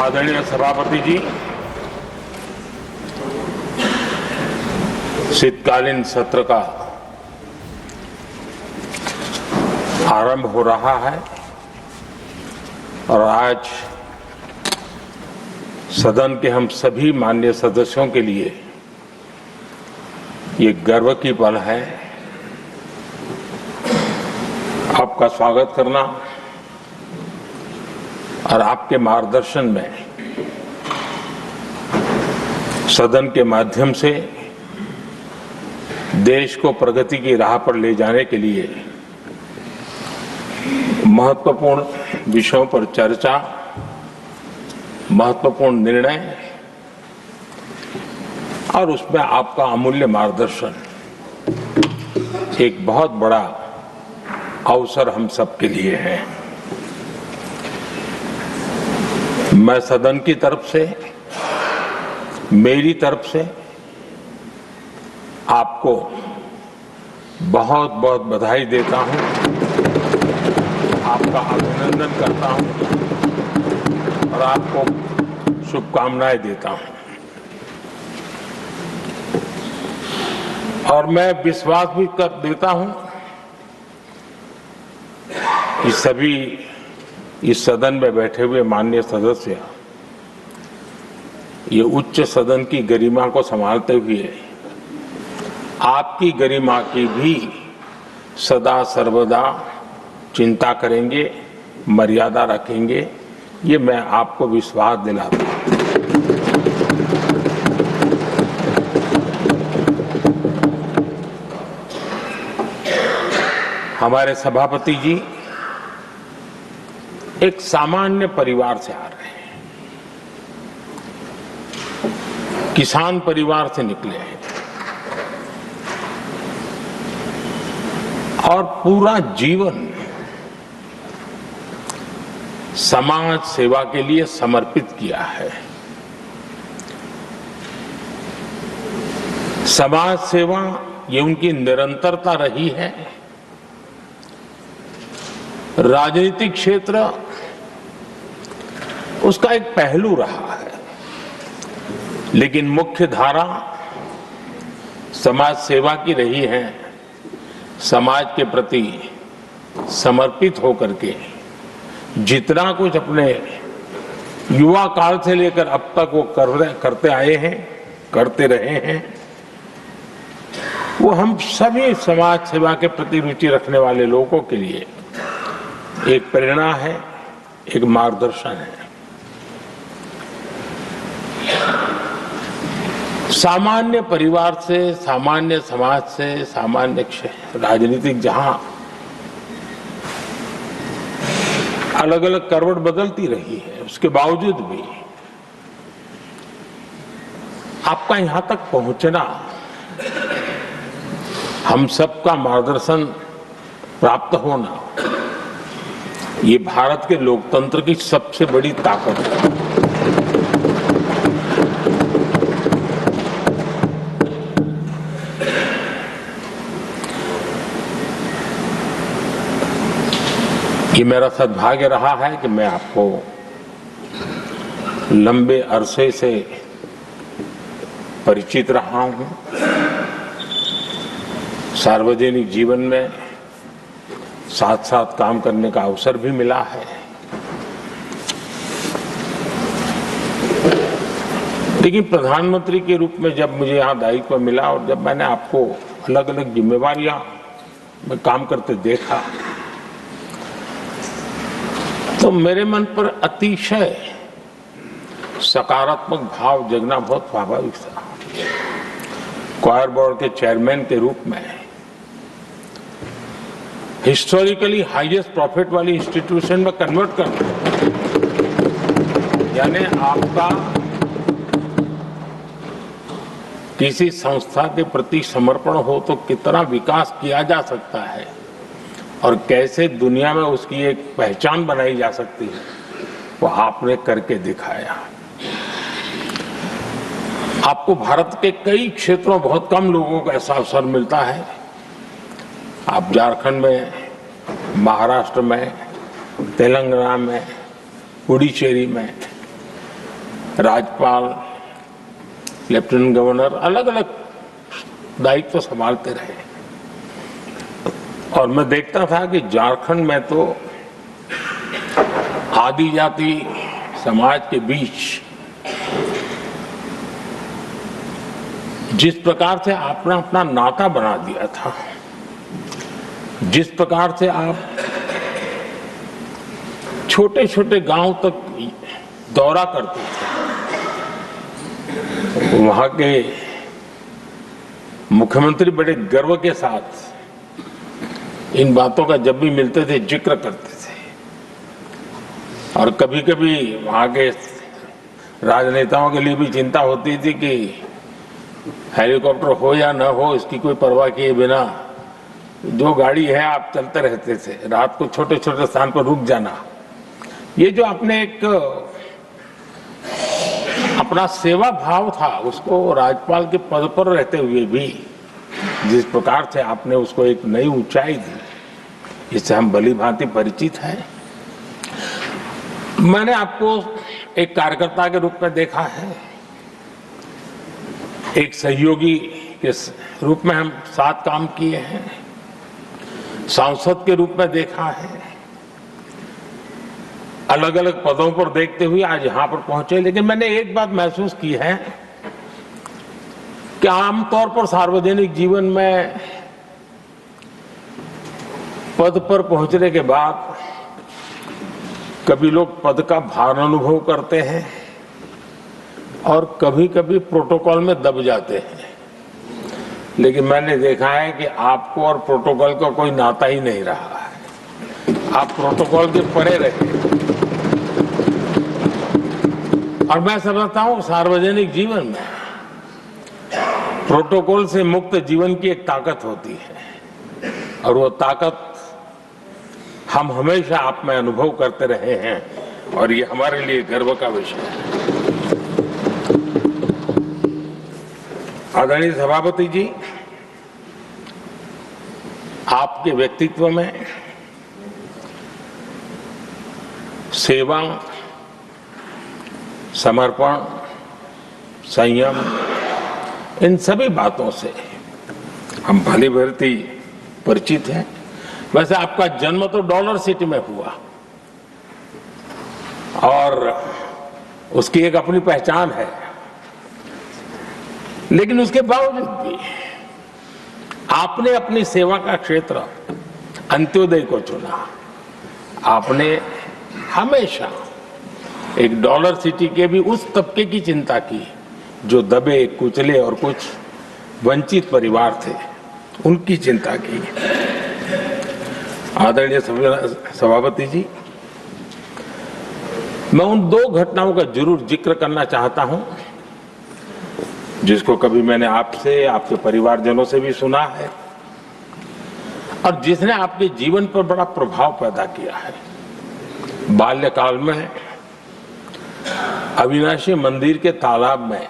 आदरणीय सभापति जी, शीतकालीन सत्र का आरंभ हो रहा है और आज सदन के हम सभी माननीय सदस्यों के लिए ये गर्व की पल है आपका स्वागत करना और आपके मार्गदर्शन में सदन के माध्यम से देश को प्रगति की राह पर ले जाने के लिए महत्वपूर्ण विषयों पर चर्चा, महत्वपूर्ण निर्णय और उसमें आपका अमूल्य मार्गदर्शन एक बहुत बड़ा अवसर हम सबके लिए है। मैं सदन की तरफ से, मेरी तरफ से आपको बहुत बहुत बधाई देता हूं, आपका अभिनंदन करता हूं और आपको शुभकामनाएं देता हूं। और मैं विश्वास भी कर देता हूं कि सभी इस सदन में बैठे हुए माननीय सदस्य ये उच्च सदन की गरिमा को संभालते हुए आपकी गरिमा की भी सदा सर्वदा चिंता करेंगे, मर्यादा रखेंगे, ये मैं आपको विश्वास दिलाता हूं। हमारे सभापति जी एक सामान्य परिवार से आ रहे हैं, किसान परिवार से निकले हैं और पूरा जीवन समाज सेवा के लिए समर्पित किया है। समाज सेवा ये उनकी निरंतरता रही है। राजनीतिक क्षेत्र उसका एक पहलू रहा है, लेकिन मुख्य धारा समाज सेवा की रही है। समाज के प्रति समर्पित होकर के जितना कुछ अपने युवा काल से लेकर अब तक वो करते आए हैं, करते रहे हैं, वो हम सभी समाज सेवा के प्रति रुचि रखने वाले लोगों के लिए एक प्रेरणा है, एक मार्गदर्शन है। सामान्य परिवार से, सामान्य समाज से, सामान्य राजनीतिक जहां अलग अलग करवट बदलती रही है, उसके बावजूद भी आपका यहां तक पहुंचना, हम सबका मार्गदर्शन प्राप्त होना, ये भारत के लोकतंत्र की सबसे बड़ी ताकत है। ये मेरा सद्भाग्य रहा है कि मैं आपको लंबे अरसे से परिचित रहा हूं। सार्वजनिक जीवन में साथ साथ काम करने का अवसर भी मिला है। लेकिन प्रधानमंत्री के रूप में जब मुझे यहाँ दायित्व मिला और जब मैंने आपको अलग अलग जिम्मेवारियां में काम करते देखा, तो मेरे मन पर अतिशय सकारात्मक भाव जगना बहुत स्वाभाविक था। क्वायर बोर्ड के चेयरमैन के रूप में हिस्टोरिकली हाईएस्ट प्रॉफिट वाली इंस्टीट्यूशन में कन्वर्ट करना, यानी आपका किसी संस्था के प्रति समर्पण हो तो कितना विकास किया जा सकता है और कैसे दुनिया में उसकी एक पहचान बनाई जा सकती है, वो आपने करके दिखाया। आपको भारत के कई क्षेत्रों बहुत कम लोगों को ऐसा अवसर मिलता है। आप झारखंड में, महाराष्ट्र में, तेलंगाना में, पुडुचेरी में राज्यपाल, लेफ्टिनेंट गवर्नर अलग अलग दायित्व संभालते रहे। और मैं देखता था कि झारखंड में तो आदिजाति समाज के बीच जिस प्रकार से आपने अपना नाता बना दिया था, जिस प्रकार से आप छोटे छोटे गांव तक दौरा करते थे, वहां के मुख्यमंत्री बड़े गर्व के साथ इन बातों का जब भी मिलते थे जिक्र करते थे। और कभी कभी वहां के राजनेताओं के लिए भी चिंता होती थी कि हेलीकॉप्टर हो या न हो, इसकी कोई परवाह किए बिना जो गाड़ी है आप चलते रहते थे, रात को छोटे छोटे स्थान पर रुक जाना। ये जो आपने एक अपना सेवा भाव था, उसको राज्यपाल के पद पर रहते हुए भी जिस प्रकार से आपने उसको एक नई ऊंचाई दी, इससे हम भली भांति परिचित हैं। मैंने आपको एक कार्यकर्ता के रूप में देखा है, एक सहयोगी के रूप में हम साथ काम किए हैं, सांसद के रूप में देखा है, अलग अलग पदों पर देखते हुए आज यहां पर पहुंचे। लेकिन मैंने एक बात महसूस की है कि आमतौर पर सार्वजनिक जीवन में पद पर पहुंचने के बाद कभी लोग पद का भार अनुभव करते हैं और कभी कभी प्रोटोकॉल में दब जाते हैं। लेकिन मैंने देखा है कि आपको और प्रोटोकॉल का कोई नाता ही नहीं रहा है, आप प्रोटोकॉल के परे रहे। और मैं समझता हूं सार्वजनिक जीवन में प्रोटोकॉल से मुक्त जीवन की एक ताकत होती है, और वो ताकत हम हमेशा आप में अनुभव करते रहे हैं, और ये हमारे लिए गर्व का विषय है। आदरणीय सभापति जी, आपके व्यक्तित्व में सेवा, समर्पण, संयम, इन सभी बातों से हम भली भांति परिचित हैं। वैसे आपका जन्म तो डॉलर सिटी में हुआ और उसकी एक अपनी पहचान है, लेकिन उसके बावजूद भी आपने अपनी सेवा का क्षेत्र अंत्योदय को चुना। आपने हमेशा एक डॉलर सिटी के भी उस तबके की चिंता की जो दबे, कुचले और कुछ वंचित परिवार थे, उनकी चिंता की। आदरणीय सभापति जी, मैं उन दो घटनाओं का जरूर जिक्र करना चाहता हूं जिसको कभी मैंने आपसे, आपके परिवारजनों से भी सुना है और जिसने आपके जीवन पर बड़ा प्रभाव पैदा किया है। बाल्यकाल में अविनाशी मंदिर के तालाब में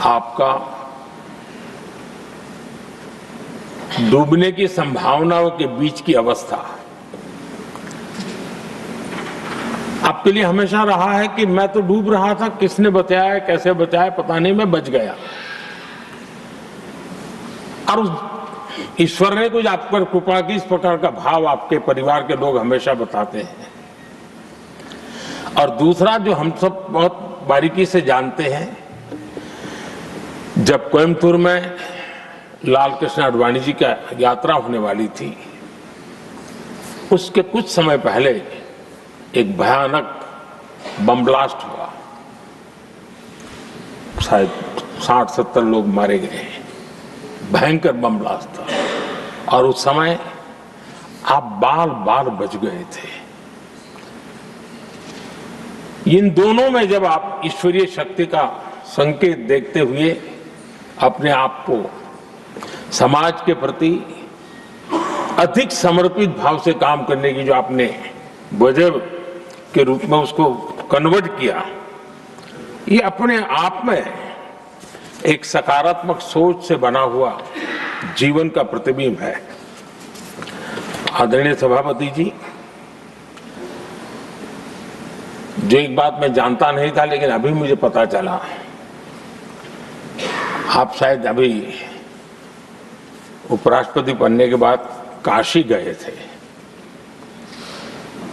आपका डूबने की संभावनाओं के बीच की अवस्था आपके लिए हमेशा रहा है कि मैं तो डूब रहा था, किसने बचाया, कैसे बचाया पता नहीं, मैं बच गया। और उस ईश्वर ने कुछ आप पर कृपा की, इस प्रकार का भाव आपके परिवार के लोग हमेशा बताते हैं। और दूसरा जो हम सब बहुत बारीकी से जानते हैं, जब कोयम्बतूर में लाल कृष्ण आडवाणी जी का यात्रा होने वाली थी, उसके कुछ समय पहले एक भयानक बम ब्लास्ट हुआ, शायद 60-70 लोग मारे गए। भयंकर बम ब्लास्ट था और उस समय आप बाल बाल बच गए थे। इन दोनों में जब आप ईश्वरीय शक्ति का संकेत देखते हुए अपने आप को समाज के प्रति अधिक समर्पित भाव से काम करने की जो आपने वजह के रूप में उसको कन्वर्ट किया, ये अपने आप में एक सकारात्मक सोच से बना हुआ जीवन का प्रतिबिंब है। आदरणीय सभापति जी, जो एक बात मैं जानता नहीं था लेकिन अभी मुझे पता चला, आप शायद अभी उपराष्ट्रपति बनने के बाद काशी गए थे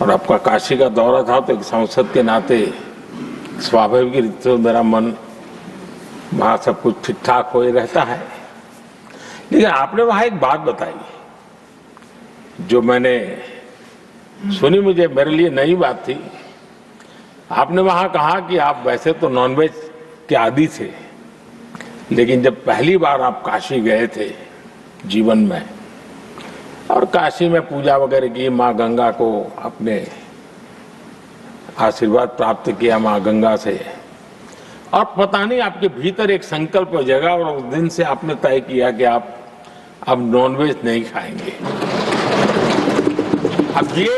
और आपका काशी का दौरा था, तो एक सांसद के नाते स्वाभाविक रूप से मेरा मन वहां सब कुछ ठीक ठाक हो ही रहता है। लेकिन आपने वहां एक बात बताई जो मैंने सुनी, मुझे मेरे लिए नई बात थी। आपने वहां कहा कि आप वैसे तो नॉनवेज के आदी थे, लेकिन जब पहली बार आप काशी गए थे जीवन में और काशी में पूजा वगैरह की, माँ गंगा को अपने आशीर्वाद प्राप्त किया माँ गंगा से, और पता नहीं आपके भीतर एक संकल्प जगा और उस दिन से आपने तय किया कि आप अब नॉनवेज नहीं खाएंगे। अब ये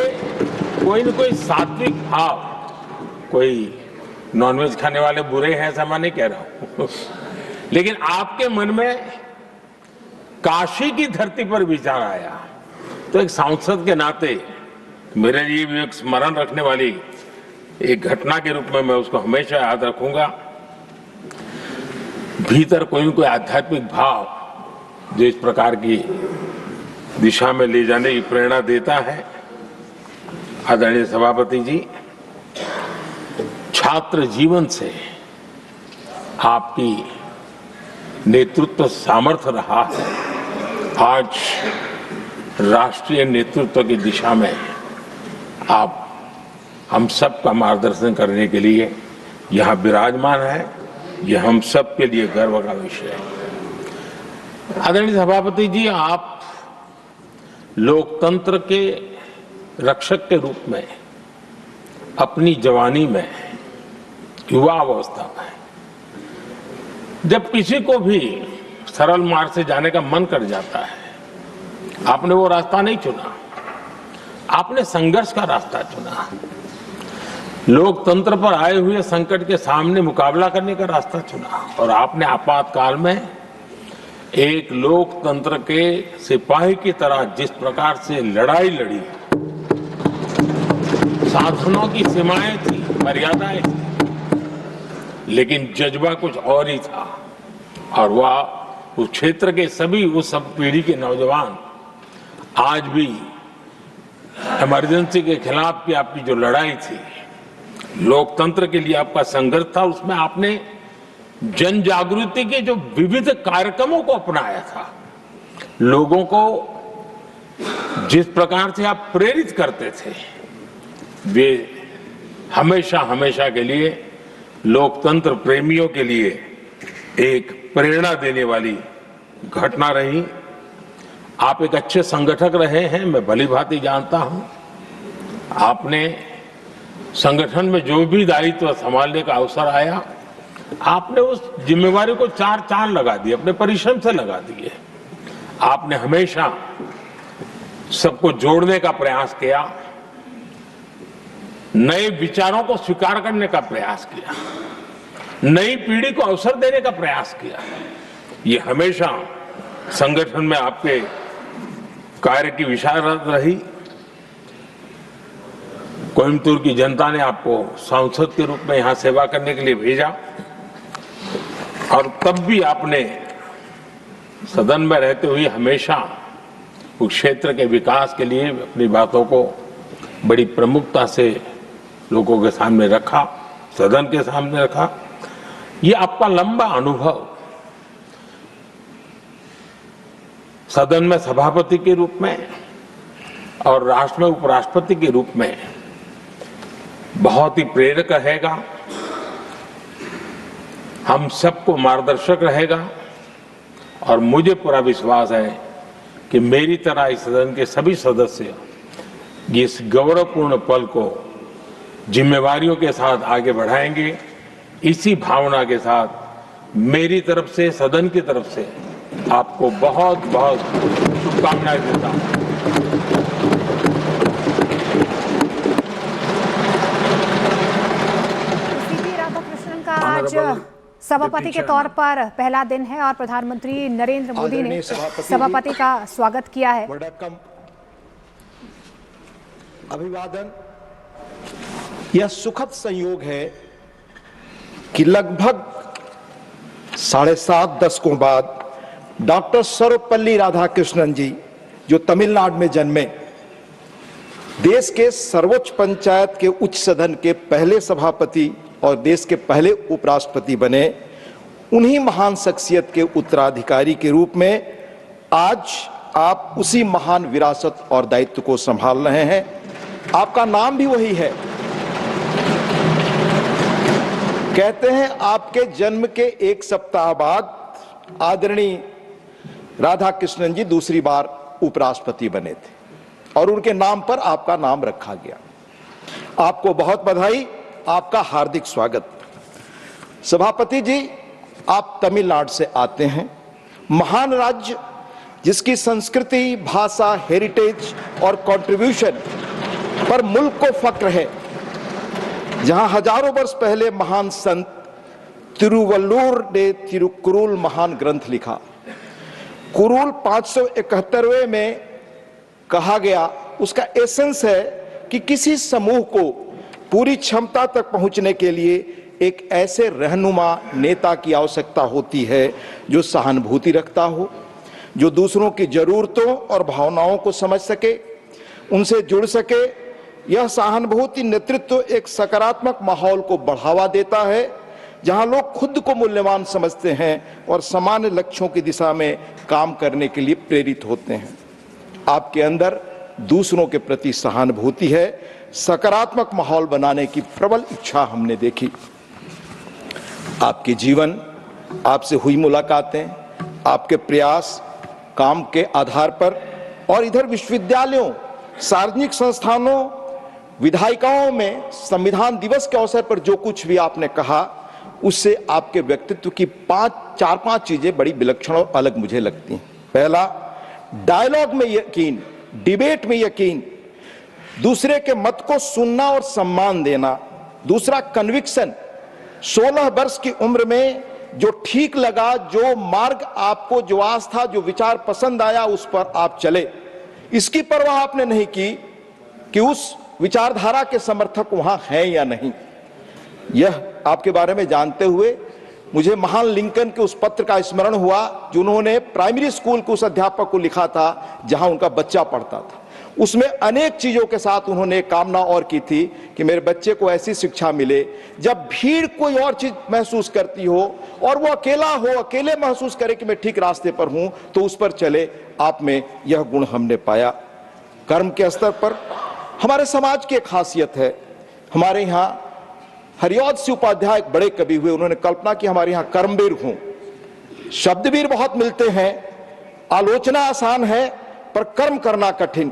कोई न कोई सात्विक भाव, कोई नॉनवेज खाने वाले बुरे हैं ऐसा मैं नहीं कह रहा हूं, लेकिन आपके मन में काशी की धरती पर विचार आया, तो एक सांसद के नाते मेरे लिए भी एक स्मरण रखने वाली एक घटना के रूप में मैं उसको हमेशा याद रखूंगा। भीतर कोई न कोई आध्यात्मिक भाव जो इस प्रकार की दिशा में ले जाने की प्रेरणा देता है। आदरणीय सभापति जी, छात्र जीवन से आपकी नेतृत्व सामर्थ्य रहा है। आज राष्ट्रीय नेतृत्व की दिशा में आप हम सब का मार्गदर्शन करने के लिए यहाँ विराजमान है, यह हम सब के लिए गर्व का विषय है। आदरणीय सभापति जी, आप लोकतंत्र के रक्षक के रूप में अपनी जवानी में, युवा अवस्था में, जब किसी को भी सरल मार्ग से जाने का मन कर जाता है, आपने वो रास्ता नहीं चुना, आपने संघर्ष का रास्ता चुना। लोकतंत्र पर आए हुए संकट के सामने मुकाबला करने का रास्ता चुना और आपने आपातकाल में एक लोकतंत्र के सिपाही की तरह जिस प्रकार से लड़ाई लड़ी, साधनों की सीमाएं थी, मर्यादाएं थी, लेकिन जज्बा कुछ और ही था। और वह उस क्षेत्र के सभी, उस सब पीढ़ी के नौजवान आज भी इमरजेंसी के खिलाफ की आपकी जो लड़ाई थी, लोकतंत्र के लिए आपका संघर्ष था, उसमें आपने जन जागृति के जो विविध कार्यक्रमों को अपनाया था, लोगों को जिस प्रकार से आप प्रेरित करते थे, वे हमेशा हमेशा के लिए लोकतंत्र प्रेमियों के लिए एक प्रेरणा देने वाली घटना रही। आप एक अच्छे संगठक रहे हैं, मैं भली भांति जानता हूं। आपने संगठन में जो भी दायित्व संभालने का अवसर आया, आपने उस जिम्मेवारी को चार चांद लगा दिए, अपने परिश्रम से लगा दिए। आपने हमेशा सबको जोड़ने का प्रयास किया, नए विचारों को स्वीकार करने का प्रयास किया, नई पीढ़ी को अवसर देने का प्रयास किया। ये हमेशा संगठन में आपके कार्य की विशारत रही। कोयम्बतूर की जनता ने आपको सांसद के रूप में यहां सेवा करने के लिए भेजा और तब भी आपने सदन में रहते हुए हमेशा उस क्षेत्र के विकास के लिए अपनी बातों को बड़ी प्रमुखता से लोगों के सामने रखा, सदन के सामने रखा। ये आपका लंबा अनुभव सदन में सभापति के रूप में और राष्ट्र में उपराष्ट्रपति के रूप में बहुत ही प्रेरक रहेगा, हम सबको मार्गदर्शक रहेगा। और मुझे पूरा विश्वास है कि मेरी तरह इस सदन के सभी सदस्य इस गौरवपूर्ण पल को जिम्मेवारियों के साथ आगे बढ़ाएंगे। इसी भावना के साथ मेरी तरफ से, सदन की तरफ से आपको बहुत बहुत शुभकामनाएं देता हूं। राधाकृष्णन का आज सभापति के तौर पर पहला दिन है और प्रधानमंत्री नरेंद्र मोदी ने सभापति का स्वागत किया है। अभिवादन। यह सुखद संयोग है कि लगभग 7:30 दशकों बाद डॉक्टर सर्वपल्ली राधाकृष्णन जी, जो तमिलनाडु में जन्मे, देश के सर्वोच्च पंचायत के उच्च सदन के पहले सभापति और देश के पहले उपराष्ट्रपति बने, उन्हीं महान शख्सियत के उत्तराधिकारी के रूप में आज आप उसी महान विरासत और दायित्व को संभाल रहे हैं। आपका नाम भी वही है। कहते हैं आपके जन्म के एक सप्ताह बाद आदरणीय राधाकृष्णन जी दूसरी बार उपराष्ट्रपति बने थे और उनके नाम पर आपका नाम रखा गया। आपको बहुत बधाई, आपका हार्दिक स्वागत। सभापति जी, आप तमिलनाडु से आते हैं, महान राज्य जिसकी संस्कृति, भाषा, हेरिटेज और कंट्रीब्यूशन पर मुल्क को फक्र है, जहां हजारों वर्ष पहले महान संत तिरुवल्लुवर ने तिरुकुरुल महान ग्रंथ लिखा। कुरुल 571वें में कहा गया, उसका एसेंस है कि किसी समूह को पूरी क्षमता तक पहुंचने के लिए एक ऐसे रहनुमा नेता की आवश्यकता होती है जो सहानुभूति रखता हो, जो दूसरों की जरूरतों और भावनाओं को समझ सके, उनसे जुड़ सके। यह सहानुभूति नेतृत्व एक सकारात्मक माहौल को बढ़ावा देता है, जहां लोग खुद को मूल्यवान समझते हैं और सामान्य लक्ष्यों की दिशा में काम करने के लिए प्रेरित होते हैं। आपके अंदर दूसरों के प्रति सहानुभूति है, सकारात्मक माहौल बनाने की प्रबल इच्छा हमने देखी। आपके जीवन, आपसे हुई मुलाकातें, आपके प्रयास काम के आधार पर और इधर विश्वविद्यालयों, सार्वजनिक संस्थानों, विधायिकाओं में संविधान दिवस के अवसर पर जो कुछ भी आपने कहा, उससे आपके व्यक्तित्व की 4-5 चीजें बड़ी विलक्षण और अलग मुझे लगती हैं। पहला, डायलॉग में यकीन, डिबेट में यकीन, दूसरे के मत को सुनना और सम्मान देना। दूसरा, कन्विक्शन, 16 वर्ष की उम्र में जो ठीक लगा, जो मार्ग आपको, जो आस्था, जो विचार पसंद आया, उस पर आप चले। इसकी परवाह आपने नहीं की कि उस विचारधारा के समर्थक वहां हैं या नहीं। यह आपके बारे में जानते हुए मुझे महान लिंकन के उस पत्र का स्मरण हुआ जो उन्होंने प्राइमरी स्कूल के उस अध्यापक को लिखा था जहां उनका बच्चा पढ़ता था। उसमें अनेक चीजों के साथ उन्होंने कामना और की थी कि मेरे बच्चे को ऐसी शिक्षा मिले, जब भीड़ कोई और चीज महसूस करती हो और वो अकेला हो, अकेले महसूस करे कि मैं ठीक रास्ते पर हूं, तो उस पर चले। आप में यह गुण हमने पाया। कर्म के स्तर पर हमारे समाज की एक खासियत है। हमारे यहाँ हरिऔध सिंह उपाध्याय एक बड़े कवि हुए, उन्होंने कल्पना की हमारे यहाँ कर्मवीर हों। शब्दवीर बहुत मिलते हैं, आलोचना आसान है पर कर्म करना कठिन।